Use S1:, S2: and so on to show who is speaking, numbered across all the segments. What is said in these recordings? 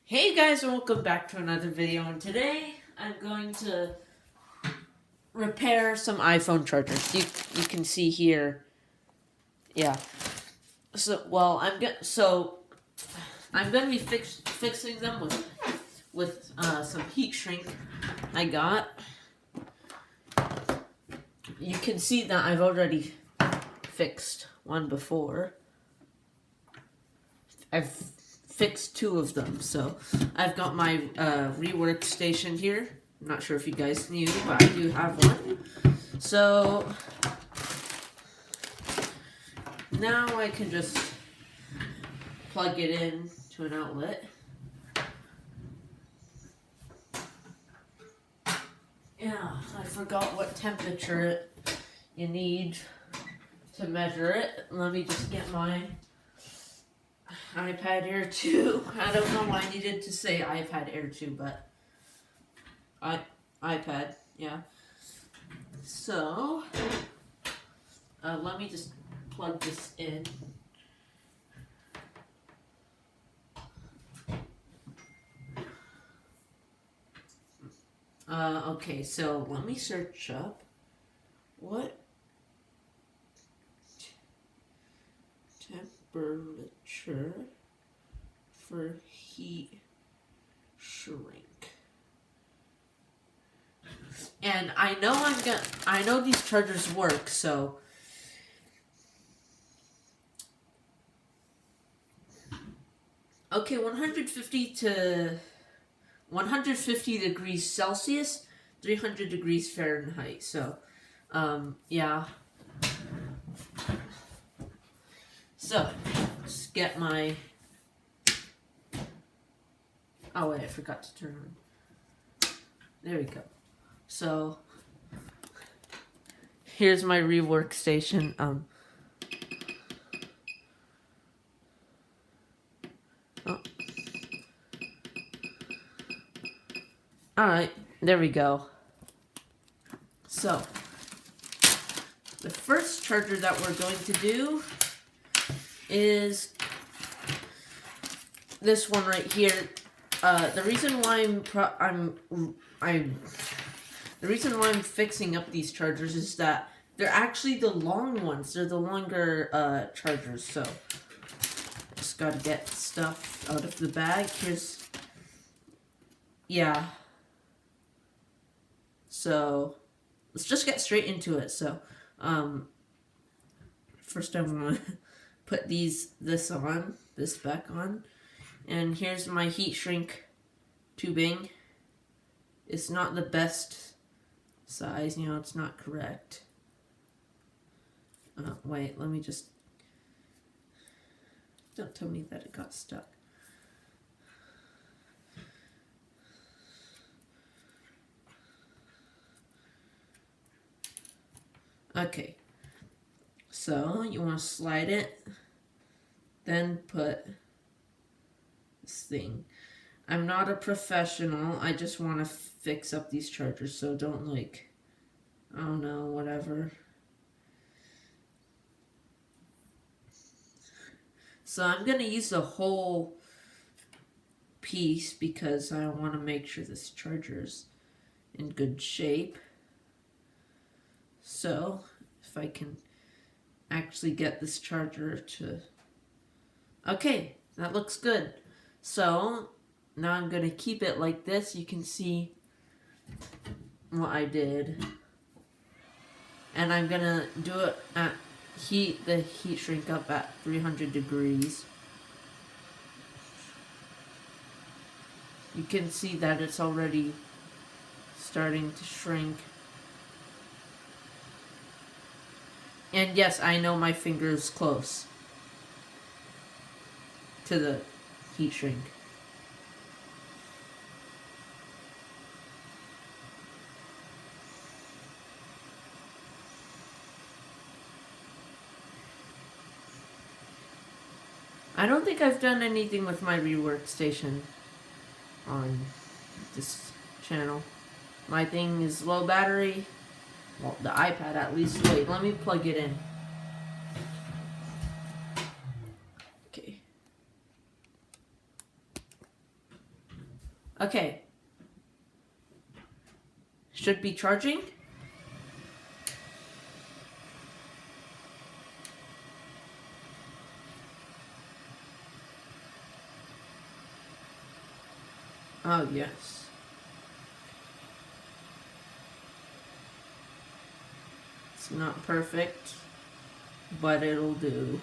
S1: Hey guys, and welcome back to another video, and today I'm going to repair some iPhone chargers. You can see here, yeah. I'm gonna be fixing them with some heat shrink I got. You can see that I've already fixed one before. I've fixed two of them, so I've got my rework station here. I'm not sure if you guys knew, but I do have one. So now I can just plug it in to an outlet. Yeah, I forgot what temperature you need to measure it. Let me just get my iPad Air 2. I don't know why I needed to say iPad Air 2, but iPad, yeah. So, let me just plug this in. Okay, so let me search up what temperature for heat shrink. And I know these chargers work, so okay, 150 degrees Celsius, 300 degrees Fahrenheit. So, yeah. So, let's get my... Oh wait, I forgot to turn on. There we go. So, here's my rework station. Alright, there we go. So, the first charger that we're going to do is this one right here. The reason why the reason why I'm fixing up these chargers is that they're actually the long ones. They're the longer chargers. So just gotta get stuff out of the bag. Yeah. So let's just get straight into it. So first I want to put this back on, and here's my heat shrink tubing. It's not the best size, it's not correct. Wait, let me just... Don't tell me that it got stuck. Okay, so you want to slide it, then put this thing. I'm not a professional, I just want to fix up these chargers, so don't I don't know, whatever. So I'm going to use the whole piece because I want to make sure this charger's in good shape. So, if I can actually get this charger to... Okay, that looks good. So, now I'm going to keep it like this. You can see what I did. And I'm going to do it at the heat shrink up at 300 degrees. You can see that it's already starting to shrink. And yes, I know my finger is close to the heat shrink. I don't think I've done anything with my rework station on this channel. My thing is low battery. Well, the iPad at least. Wait, let me plug it in. Okay. Okay. Should be charging. Oh, yes. It's not perfect, but it'll do.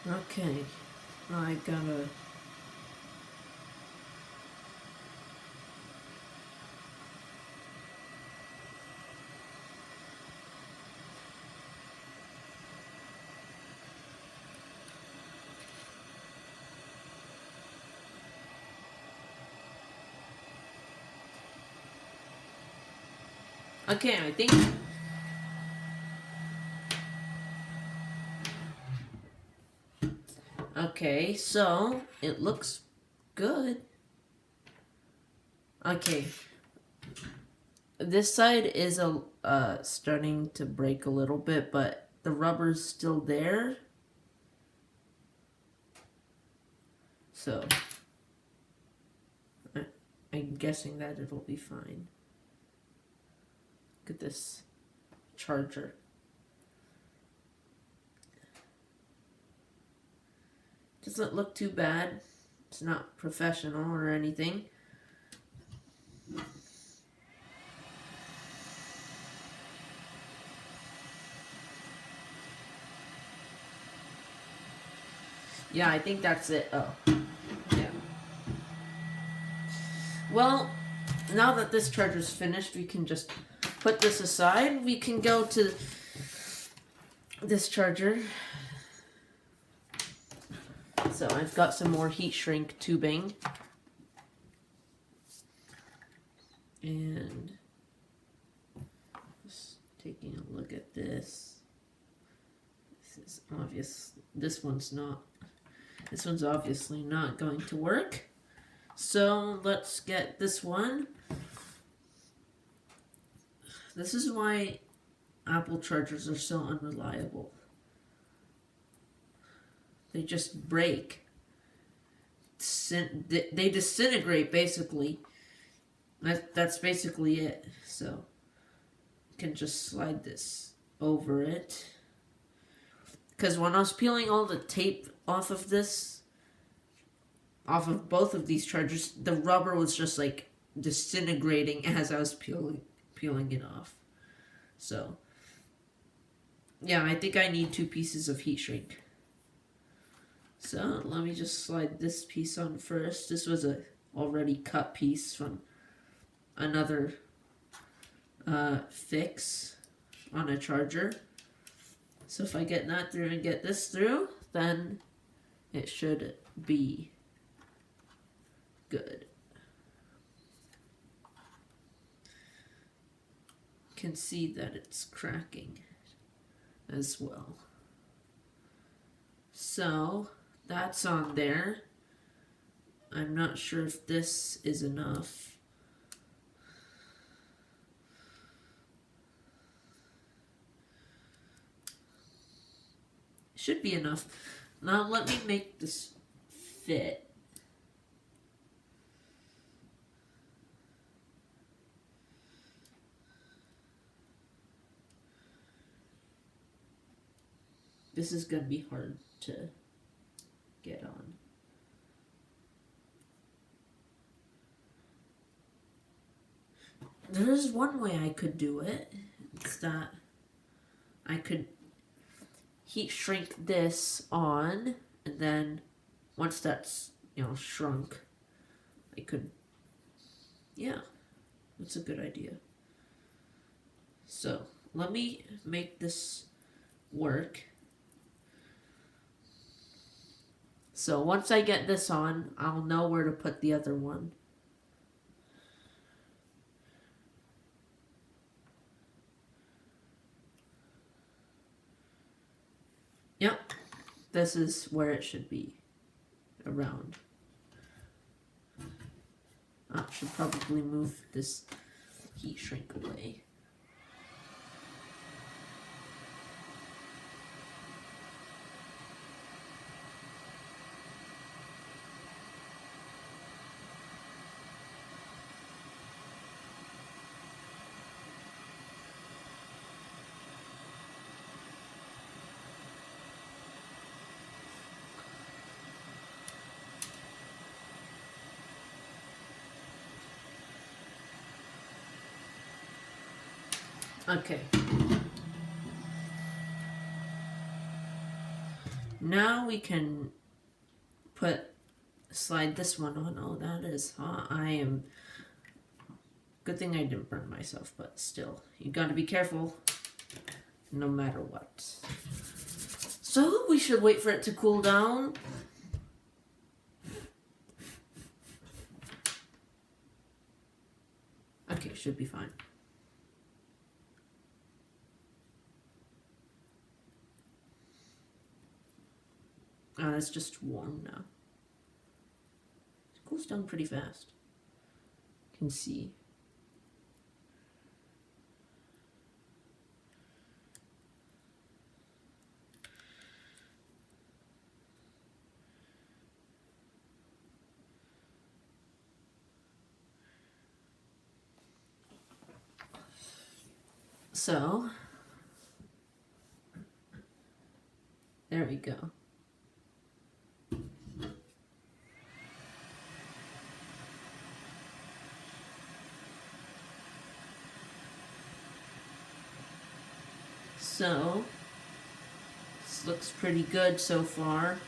S1: Okay. I gotta... Okay, I think... Okay, so it looks good. Okay. This side is starting to break a little bit, but the rubber's still there. So I'm guessing that it'll be fine. Look at this charger. Doesn't look too bad. It's not professional or anything. Yeah, I think that's it. Oh, yeah. Well, now that this charger's finished, we can just put this aside. We can go to this charger. So I've got some more heat shrink tubing. And just taking a look at this. This is obvious. This one's obviously not going to work. So let's get this one. This is why Apple chargers are so unreliable. They just break. They disintegrate, basically. That's basically it. So you can just slide this over it. Because when I was peeling all the tape off of both of these chargers, the rubber was just like disintegrating as I was peeling it off. So yeah, I think I need 2 pieces of heat shrink. So let me just slide this piece on first. This was a already cut piece from another fix on a charger. So if I get that through and get this through, then it should be good. You can see that it's cracking as well. So that's on there. I'm not sure if this is enough. Should be enough. Now let me make this fit. This is going to be hard to get on. There is one way I could do it. It's that I could heat shrink this on, and then once that's, shrunk, I could, yeah, that's a good idea. So let me make this work. So once I get this on, I'll know where to put the other one. Yep, this is where it should be, around. I should probably move this heat shrink away. Okay. Now we can slide this one on. Oh, that is hot. Good thing I didn't burn myself, but still, you gotta be careful no matter what. So we should wait for it to cool down. Okay, should be fine. It's just warm now. It cools down pretty fast. You can see. So, there we go. So, this looks pretty good so far.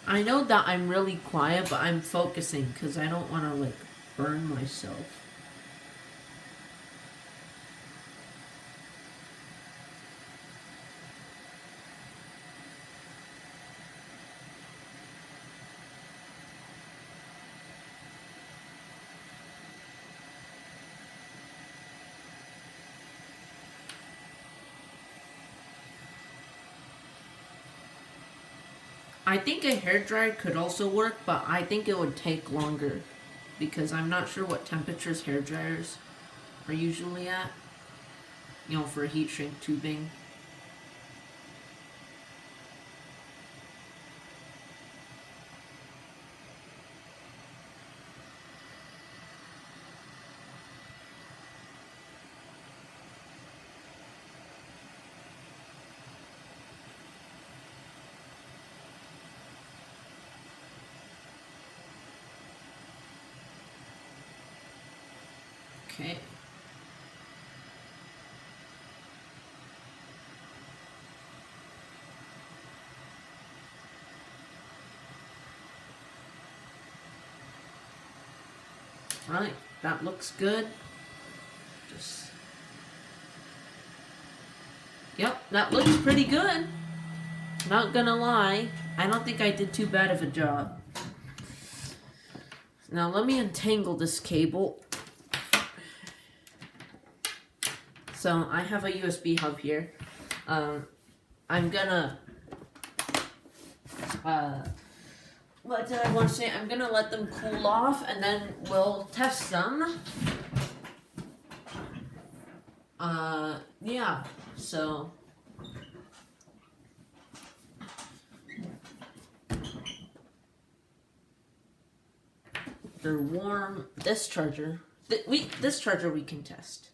S1: I know that I'm really quiet, but I'm focusing because I don't want to like burn myself. I think a hairdryer could also work, but I think it would take longer because I'm not sure what temperatures hairdryers are usually at, you know, for heat shrink tubing. Okay. Right, that looks good. Yep, that looks pretty good. Not gonna lie, I don't think I did too bad of a job. Now let me untangle this cable. So I have a USB hub here. I'm gonna, what did I want to say? I'm gonna let them cool off and then we'll test them. Yeah, so. They're warm. This charger, this charger we can test.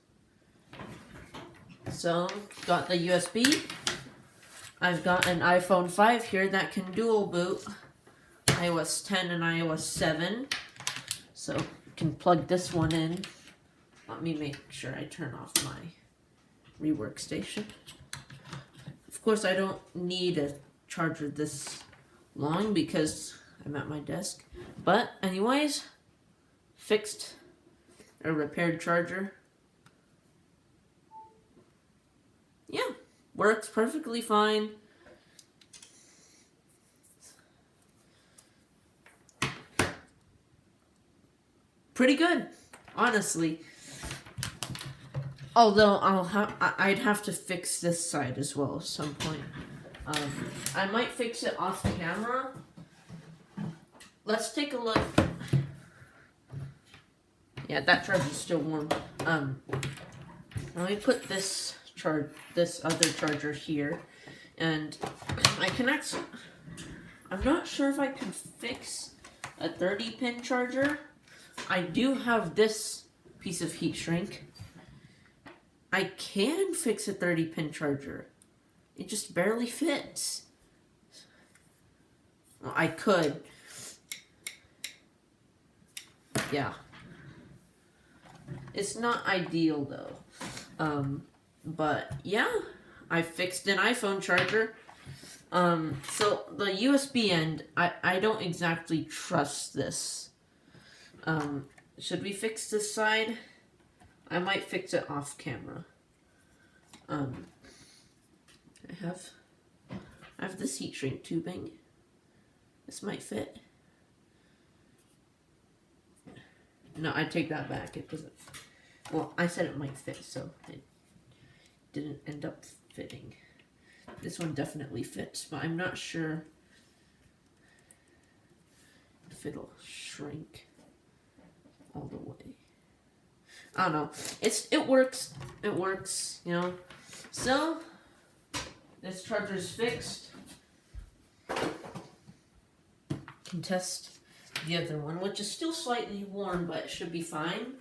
S1: So, got the USB. I've got an iPhone 5 here that can dual boot iOS 10 and iOS 7. So, you can plug this one in. Let me make sure I turn off my rework station. Of course, I don't need a charger this long because I'm at my desk. But anyways, fixed or repaired charger. Yeah, works perfectly fine. Pretty good, honestly. Although I'd have to fix this side as well at some point. I might fix it off camera. Let's take a look. Yeah, that charger's still warm. Let me put this other charger here, and I can actually. I'm not sure if I can fix a 30-pin charger. I do have this piece of heat shrink. I can fix a 30-pin charger. It just barely fits. Well, I could. Yeah. It's not ideal though. But yeah, I fixed an iPhone charger. So the USB end, I don't exactly trust this. Should we fix this side? I might fix it off camera. I have this heat shrink tubing. This might fit. No, I take that back. It doesn't. Well, I said it might fit, so it didn't end up fitting. This one definitely fits, but I'm not sure if it'll shrink all the way. I don't know. It works. It works, you know. So this charger's fixed. Can test the other one, which is still slightly warm, but it should be fine.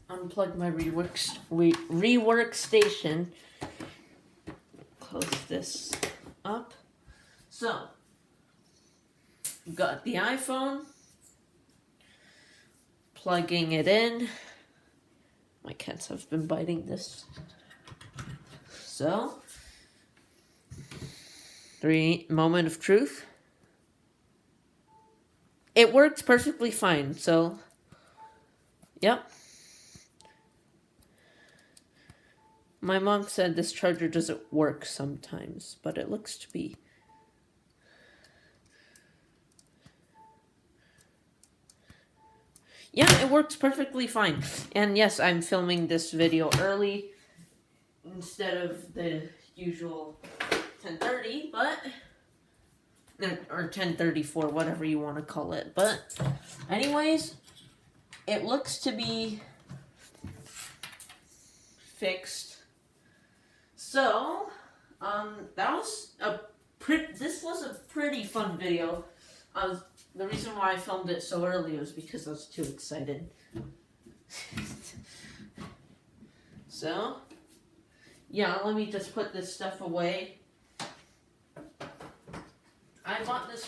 S1: Unplug my rework station. Close this up. So, got the iPhone. Plugging it in. My cats have been biting this. So, moment of truth. It works perfectly fine, so, yep. My mom said this charger doesn't work sometimes, but it looks to be. Yeah, it works perfectly fine. And yes, I'm filming this video early instead of the usual 10:30, but or 10:34, whatever you want to call it. But anyways, it looks to be fixed. So, this was a pretty fun video. The reason why I filmed it so early was because I was too excited. So, yeah, let me just put this stuff away. I got this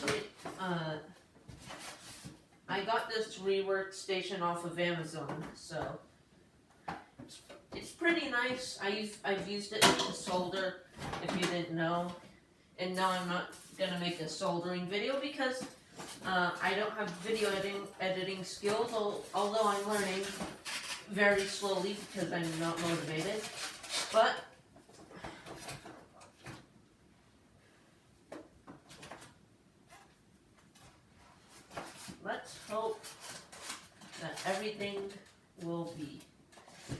S1: rework station off of Amazon, so it's pretty nice. I've used it to solder, if you didn't know. And now I'm not gonna make a soldering video because I don't have video editing skills, although I'm learning very slowly because I'm not motivated. But let's hope that everything will be.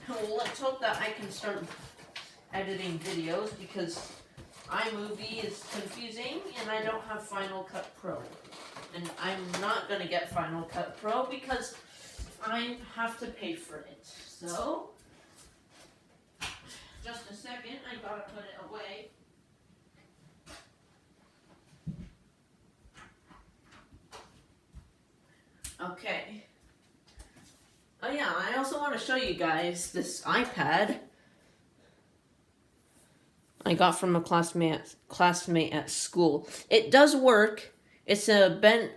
S1: Well, let's hope that I can start editing videos because iMovie is confusing and I don't have Final Cut Pro. And I'm not going to get Final Cut Pro because I have to pay for it. So, just a second, I gotta put it away. Okay. Oh yeah, I also want to show you guys this iPad I got from a classmate at school. It does work. It's a bent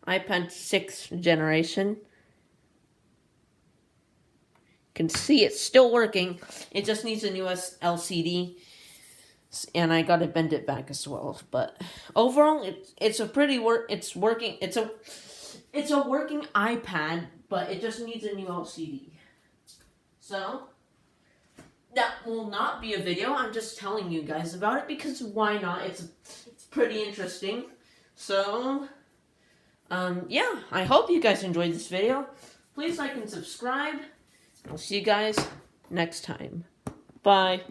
S1: iPad 6th generation. can see it's still working. It just needs a new LCD, and I gotta bend it back as well. But overall, it's a pretty it's working. It's a working iPad, but it just needs a new LCD. So that will not be a video. I'm just telling you guys about it because why not? It's pretty interesting. So yeah, I hope you guys enjoyed this video. Please like and subscribe. I'll see you guys next time. Bye.